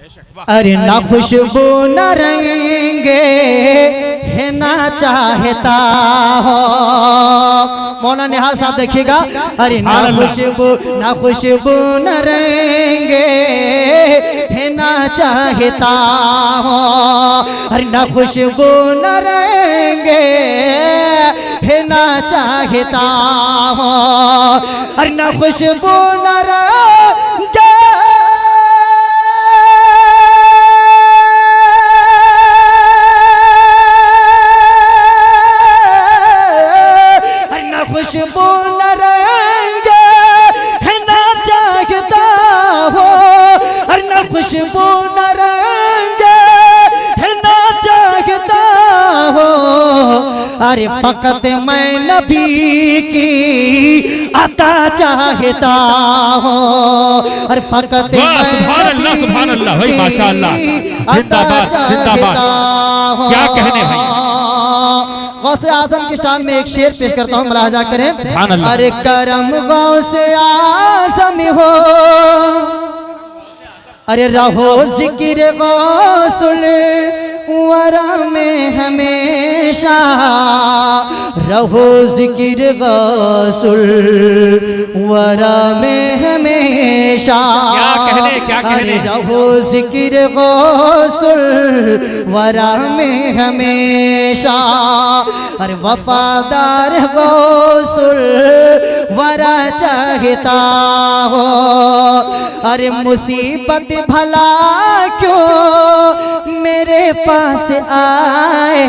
अरे ना खुशबू न रहेंगे है ना चाहता हो। मौलाना निहाल साहब देखिएगा। अरे ना खुशबू न रहेंगे है ना चाहता हो। अरे ना खुशबू न रहेंगे है ना चाहता हो। अरे ना खुशबू न रहेंगे खुशबू न रहेंगे है ना चाहता हो। और न खुशबू न रहेंगे है ना चाहता हो। अरे फकत मैं नबी की अता चाहता हो। और फकत मैं नबी की अता चाहता हो। क्या कहने भाई। गौसे आजम की शान में एक शेर पेश करता हूँ, मुलाजा करें। अरे करम गौसे आजम हो। अरे रहो जिक्र गौसुल वरा में हमेशा। रहो जिक्र गौसुल वरा में हमेशा। क्या कहने रहो जिक्र गौसुल वरा में हमेशा। अरे वफादार गौसुल वरा चाहता हो। अरे मुसीबत भला क्यों मेरे पास आए।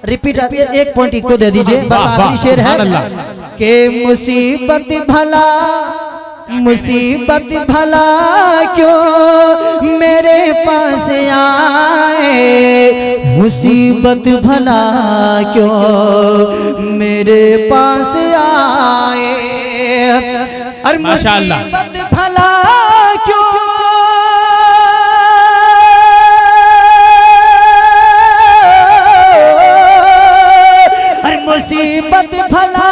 रिपीट एक पॉइंट को दे दीजिए, बस आखिरी शेर है कि मुसीबत भला क्यों मेरे पास आए। मुसीबत भला क्यों मेरे पास आए। और मुसीबत भला क्यों मुसीबत भला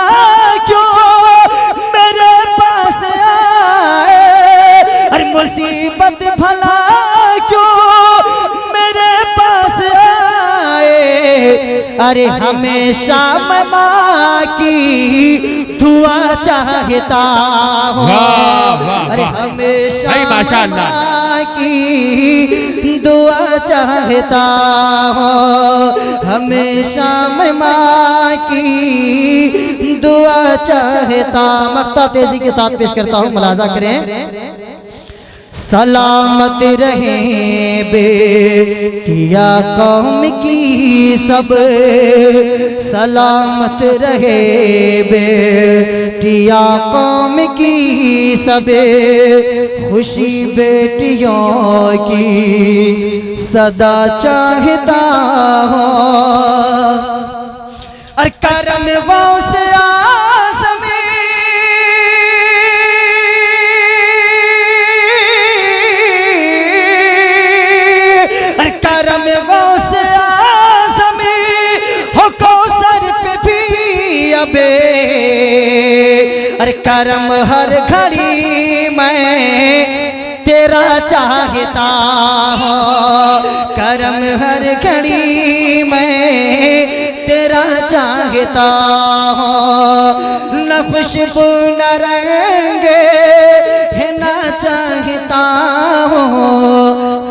क्यों मेरे पास आए। अरे मुसीबत भला क्यों मेरे पास आए। अरे हमेशा मैं माँ की दुआ चाहता हूँ। अरे हमेशा माँ की दुआ चाहता हूँ। हमेशा मैं माँ की दुआ चाहता। मक्ता तेजी के साथ पेश करता हूँ, मुलाजा करें। सलामत रहे बेटिया कौम की सब। सलामत रहे बेटिया कौम की सब। खुशी बेटियों की सदा चाहता हो। और करम गौसे आज़म करम गौसे आज़म हो कौसर पे भी अबे। अरे करम हर घड़ी मैं तेरा चाहता हूँ। करम हर घड़ी मैं तेरा चाहता हूँ। न खुशबू न रहेंगे है ना चाहता हूँ।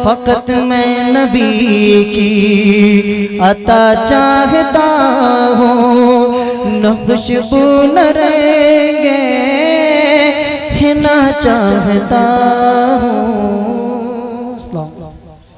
फकत मैं नबी की अता चाहता हूँ। न खुशबू न रहेंगे है ना चाहता हूँ।